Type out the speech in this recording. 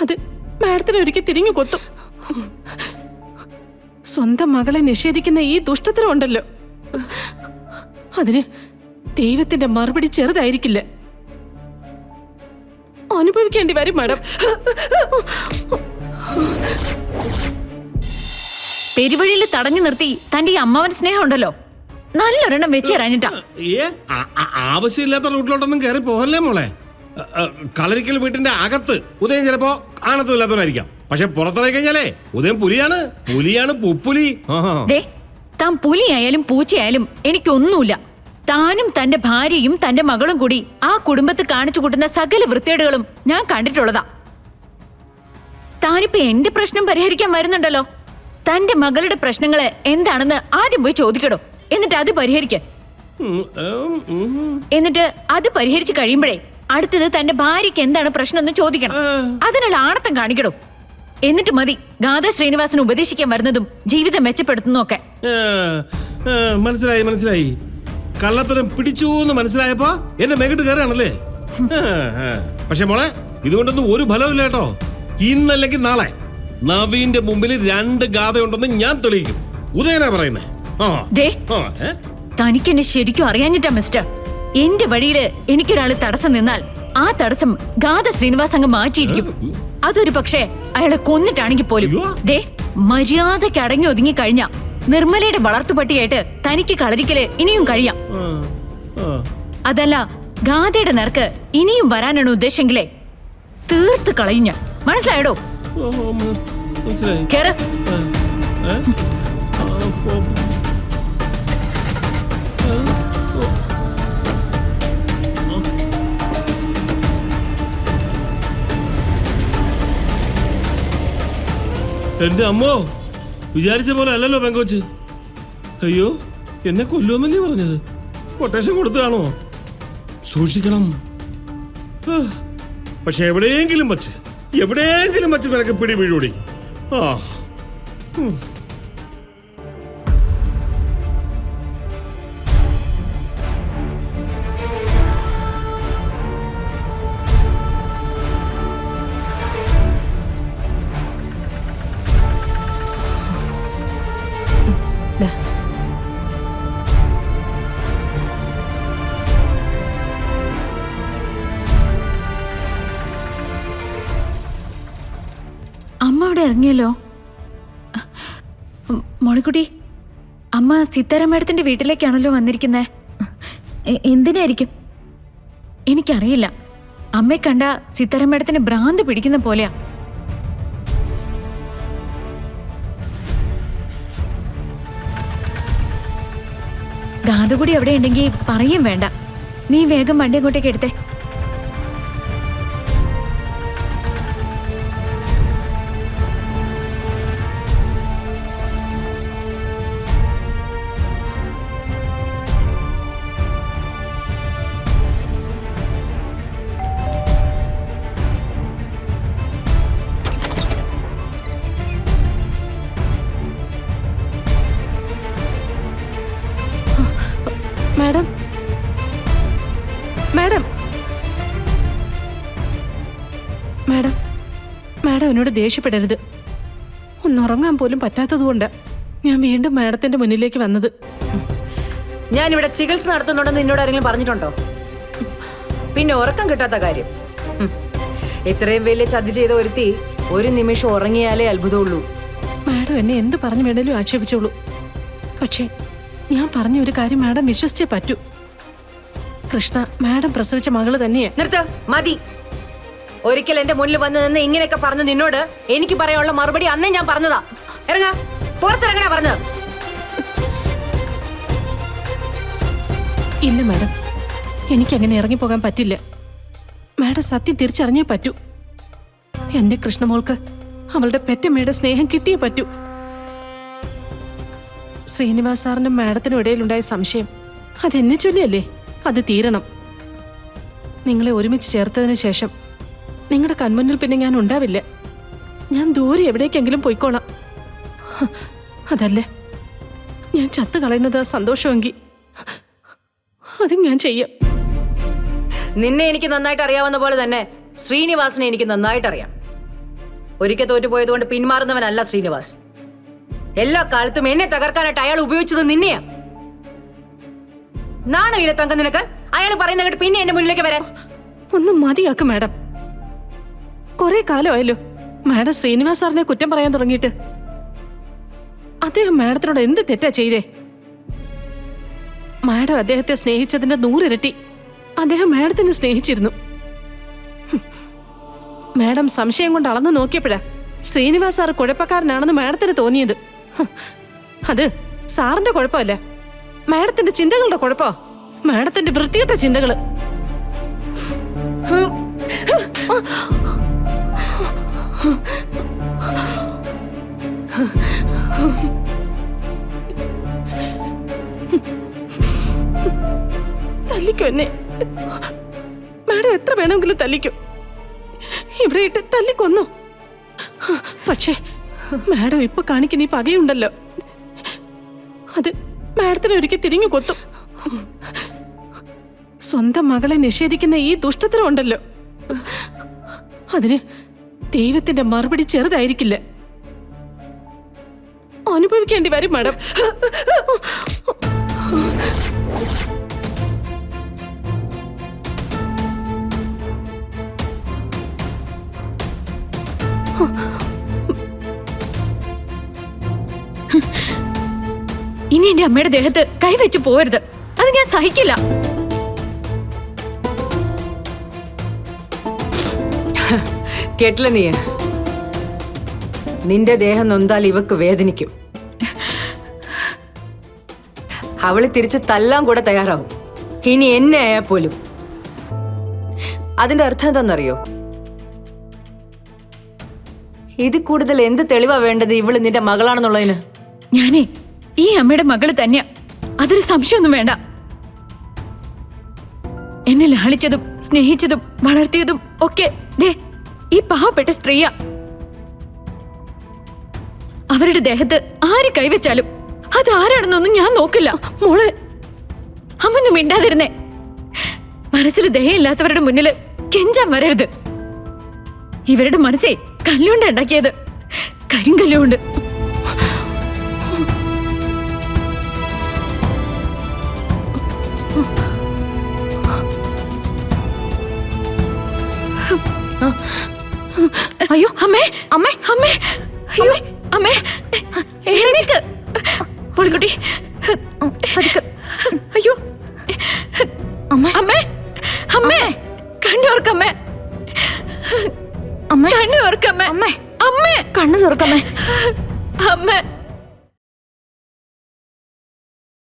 അത് മാഡത്തിന് ഒരിക്കൽ തിരിഞ്ഞു കൊത്തും. സ്വന്തം മകളെ നിഷേധിക്കുന്ന ഈ ദുഷ്ടത്തരം ഉണ്ടല്ലോ, അതിന് ദൈവത്തിന്റെ മറുപടി ചെറുതായിരിക്കില്ല. അനുഭവിക്കേണ്ടി വരും മാഡം. പെരുവഴിയിൽ തടഞ്ഞു നിർത്തി തന്റെ ഈ അമ്മാവൻ സ്നേഹം ഉണ്ടല്ലോ, നല്ലൊരെണ്ണം വെച്ച് എറിഞ്ഞിട്ടാ. ആവശ്യമില്ലാത്ത റൂട്ടിലോട്ടൊന്നും കയറി പോകല്ലേ മോളെ. കളരിക്കൽ വീട്ടിന്റെ അകത്ത് ഉദയം ചിലപ്പോ ആണത്തുമില്ലാത്തവനായിരിക്കാം, പക്ഷെ പുറത്തിറങ്ങി കഴിഞ്ഞാലേ ഉദയം പുലിയാണ്. പുലിയാണ്, പുപ്പുലി. താൻ പുലിയായാലും പൂച്ചയായാലും എനിക്കൊന്നുമില്ല. താനും തന്റെ ഭാര്യയും തന്റെ മകളും കൂടി ആ കുടുംബത്ത് കാണിച്ചു കൂട്ടുന്ന സകല വൃത്തികേടുകളും ഞാൻ കണ്ടിട്ടുള്ളതാ. താനിപ്പോ എന്റെ പ്രശ്നം പരിഹരിക്കാൻ വരുന്നുണ്ടല്ലോ. തന്റെ മകളുടെ പ്രശ്നങ്ങള് എന്താണെന്ന് ആദ്യം പോയി ചോദിക്കടോ, എന്നിട്ട് അത് പരിഹരിക്ക. എന്നിട്ട് അത് പരിഹരിച്ചു കഴിയുമ്പോഴേ അടുത്തത് തന്റെ ഭാര്യക്ക് എന്താണ് പ്രശ്നം എന്ന് ചോദിക്കണം. അതിനുള്ള ആണത്തം കാണിക്കടോ. എന്നിട്ട് മതി ഗാഥാ ശ്രീനിവാസന് ഉപദേശിക്കാൻ വരുന്നതും ജീവിതം മെച്ചപ്പെടുത്തുന്നതും ഒക്കെ. മനസ്സിലായി മനസ്സിലായി. കള്ളത്തരം പിടിച്ചു എന്ന് മനസ്സിലായപ്പോ എന്നെ മേക്കിട്ട് കയറാണല്ലേ. പക്ഷെ മോളെ, ഇതുകൊണ്ടൊന്നും ഒരു ഫലമില്ല കേട്ടോ. ഇന്നല്ലെങ്കിൽ നാളെ നവീന്റെ മുമ്പിൽ 2 ഗാഥയുണ്ടെന്ന് ഞാൻ തെളിയിക്കും. ഉദയനാ പറയുന്നേ. തനിക്ക് എന്നെ ശരിക്കും അറിയാഞ്ഞിട്ടാ മിസ്റ്റർ. എന്റെ വഴിയില് എനിക്കൊരാള് തടസ്സം നിന്നാൽ ആ തടസ്സം ഗാഥാ ശ്രീനിവാസ് അങ്ങ് മാറ്റിയിരിക്കും. അതൊരു പക്ഷേ അയാളെ കൊന്നിട്ടാണെങ്കിൽ പോലും. മര്യാദയ്ക്ക് അടങ്ങി ഒതുങ്ങി കഴിഞ്ഞ നിർമ്മലയുടെ വളർത്തുപട്ടിയായിട്ട് തനിക്ക് കളരിക്കല് ഇനിയും കഴിയാം. അതല്ല ഗാഥയുടെ നേർക്ക് ഇനിയും വരാനാണ് ഉദ്ദേശമെങ്കിലേ തീർത്ത് കളയുഞ്ഞ. മനസ്സിലായടോ? കേറ്. എന്റെ അമ്മോ, വിചാരിച്ച പോലെ അല്ലല്ലോ പെങ്കോച്ച്. അയ്യോ, എന്നെ കൊല്ലുമെന്നല്ലേ പറഞ്ഞത്? കൊട്ടേഷൻ കൊടുത്തതാണോ? സൂക്ഷിക്കണം. പക്ഷെ എവിടെയെങ്കിലും വച്ച് നിനക്ക് പിടി വീഴൂടി. അമ്മ അവിടെ ഇറങ്ങിയല്ലോ. മോളിക്കുട്ടി, അമ്മ സീതാറാം മേഡത്തിന്റെ വീട്ടിലേക്കാണല്ലോ വന്നിരിക്കുന്നേ. എന്തിനായിരിക്കും എനിക്കറിയില്ല. അമ്മയെ കണ്ട സീതാറാം മേഡത്തിന് ഭ്രാന്ത് പിടിക്കുന്ന പോലെയാ. ഗാഥ കൂടി അവിടെ ഉണ്ടെങ്കിൽ പറയും വേണ്ട. നീ വേഗം വണ്ടി അങ്ങോട്ടേക്ക് എടുത്തേ. മാഡം, മാഡം, മാഡം, മാഡം എന്നോട് ദേഷ്യപ്പെടരുത്. ഒന്നുറങ്ങാൻ പോലും പറ്റാത്തതുകൊണ്ട് ഞാൻ വീണ്ടും മാഡത്തിന്റെ മുന്നിലേക്ക് വന്നത്. ഞാനിവിടെ ചികിത്സ നടത്തുന്നുണ്ടെന്ന് നിന്നോട് ആരെങ്കിലും പറഞ്ഞിട്ടുണ്ടോ? പിന്നെ ഉറക്കം കിട്ടാത്ത കാര്യം. ഇത്രയും വലിയ ചതി ചെയ്ത ഒരുത്തി ഒരു നിമിഷം ഉറങ്ങിയാലേ അത്ഭുതമുള്ളൂ. മാഡം എന്നെ എന്ത് പറഞ്ഞു വേണേലും ആക്ഷേപിച്ചോളൂ. പക്ഷേ ഞാൻ പറഞ്ഞ ഒരു കാര്യം മാഡം വിശ്വസിച്ചേ പറ്റൂ. കൃഷ്ണ മാഡം പ്രസവിച്ച മകള് തന്നെയാ. നിർത്ത്, മതി. ഒരിക്കൽ എന്റെ മുന്നിൽ വന്ന് നിന്ന് ഇങ്ങനെയൊക്കെ പറഞ്ഞു നിന്നോട് എനിക്ക് പറയാനുള്ള മറുപടി അന്നേ ഞാൻ പറഞ്ഞതാ. ഇറങ്ങാ, പുറത്തിറങ്ങാ പറഞ്ഞത്. ഇല്ല മാഡം, എനിക്കങ്ങനെ ഇറങ്ങിപ്പോകാൻ പറ്റില്ല. മാഡം സത്യം തിരിച്ചറിഞ്ഞേ പറ്റൂ. എന്റെ കൃഷ്ണമോൾക്ക് അവളുടെ പെറ്റമ്മയുടെ സ്നേഹം കിട്ടിയേ പറ്റൂ. ശ്രീനിവാസ് സാറിനും മാഡത്തിനും ഇടയിലുണ്ടായ സംശയം അതെന്നെ ചൊല്ലിയല്ലേ? അത് തീരണം. നിങ്ങളെ ഒരുമിച്ച് ചേർത്തതിന് ശേഷം നിങ്ങളുടെ കൺമുന്നിൽ പിന്നെ ഞാൻ ഉണ്ടാവില്ല. ഞാൻ ദൂരെ എവിടേക്കെങ്കിലും പോയിക്കോളാം. അതല്ലേ ഞാൻ ചത്തു കളയുന്നത് സന്തോഷമെങ്കിൽ അത് ഞാൻ ചെയ്യാം. നിന്നെ എനിക്ക് നന്നായിട്ട് അറിയാവുന്ന പോലെ തന്നെ ശ്രീനിവാസനെ എനിക്ക് നന്നായിട്ട് അറിയാം. ഒരിക്കൽ തോറ്റുപോയത് കൊണ്ട് പിന്മാറുന്നവനല്ല ശ്രീനിവാസ്. എല്ലാ കാലത്തും എന്നെ തകർക്കാനായിട്ട് അയാൾ ഉപയോഗിച്ചത് നിന്നെയാ. നാണമില്ല തങ്കം നിനക്ക്? അയാൾ പറയുന്ന കേട്ട് പിന്നെ എന്റെ മുന്നിലേക്ക് വരാൻ. ഒന്ന് മതിയാക്ക് മാഡം. കുറെ കാലമായല്ലോ മാഡം ശ്രീനിവാസ് സാറിനെ കുറ്റം പറയാൻ തുടങ്ങിയിട്ട്. അദ്ദേഹം മാഡത്തിനോട് എന്ത് തെറ്റാ ചെയ്തേ? മാഡം അദ്ദേഹത്തെ സ്നേഹിച്ചതിന്റെ 100 ഇരട്ടി അദ്ദേഹം മാഡത്തിനെ സ്നേഹിച്ചിരുന്നു. മാഡം സംശയം കൊണ്ട് അളന്നു നോക്കിയപ്പോഴാ ശ്രീനിവാസ് സാർ കുഴപ്പക്കാരനാണെന്ന് മാഡത്തിന് തോന്നിയത്. അത് സാറിന്റെ കുഴപ്പമല്ല, മാഡത്തിന്റെ ചിന്തകളുടെ കുഴപ്പോ. മാഡത്തിന്റെ വൃത്തികെട്ട ചിന്തകള്. തല്ലിക്കോ എന്നെ. മാഡം എത്ര വേണമെങ്കിലും തല്ലിക്കോ. ഇവിടെ ഇട്ട് തല്ലിക്കൊന്നു. പക്ഷേ മാഡം ഇപ്പൊ കാണിക്കുന്ന ഈ പകയുണ്ടല്ലോ, അത് മാഡത്തിന് ഒരിക്കൽ തിരിഞ്ഞു കൊത്തും. സ്വന്തം മകളെ നിഷേധിക്കുന്ന ഈ ദുഷ്ടത്തരം ഉണ്ടല്ലോ, അതിന് ദൈവത്തിന്റെ മറുപടി ചെറുതായിരിക്കില്ല. അനുഭവിക്കേണ്ടി വരും മാഡം. ഇനി എന്റെ അമ്മയുടെ ദേഹത്ത് കൈവച്ചു പോരുത്. അത് ഞാൻ സഹിക്കില്ല. കേട്ടില്ല നീ? നിന്റെ ദേഹം നൊന്താൽ ഇവക്ക് വേദനിക്കും. അവള് തിരിച്ച് തല്ലാൻ കൂടെ തയ്യാറാവും, ഇനി എന്നെ ആയാൽ പോലും. അതിന്റെ അർത്ഥം എന്താണെന്നറിയോ? ഇത് കൂടുതൽ എന്ത് തെളിവാ വേണ്ടത് ഇവള് നിന്റെ മകളാണെന്നുള്ളതിന്? ഞാനേ ഈ അമ്മയുടെ മകള് തന്നെയാ, അതൊരു സംശയമൊന്നും വേണ്ട. എന്നെ ലാളിച്ചതും സ്നേഹിച്ചതും വളർത്തിയതും ഒക്കെ ദേ ഈ പാവപ്പെട്ട സ്ത്രീയാ. അവരുടെ ദേഹത്ത് ആര് കൈവച്ചാലും അത് ആരാണെന്നൊന്നും ഞാൻ നോക്കില്ല. മോളെ, അമ്മൊന്നും മിണ്ടാതിരുന്നേ. മനസ്സിൽ ദയയില്ലാത്തവരുടെ മുന്നിൽ കെഞ്ചാൻ വരരുത്. ഇവരുടെ മനസ്സേ കല്ലുകൊണ്ട് ഉണ്ടാക്കിയത്, കരിങ്കല്ലുകൊണ്ട്. അയ്യോ അമ്മേ, അമ്മേ, അമ്മേ, അയ്യോ അമ്മേ, എഴുന്നേക്ക് പൊളിക്കുട്ടി. അയ്യോ അമ്മേ, അമ്മേ, അമ്മേ, കണ്ണുറക്കമ്മേ, അമ്മേ, കണ്ണുറക്കമ്മേ, അമ്മേ, അമ്മേ, കണ്ണു തുറക്കമ്മേ, അമ്മേ.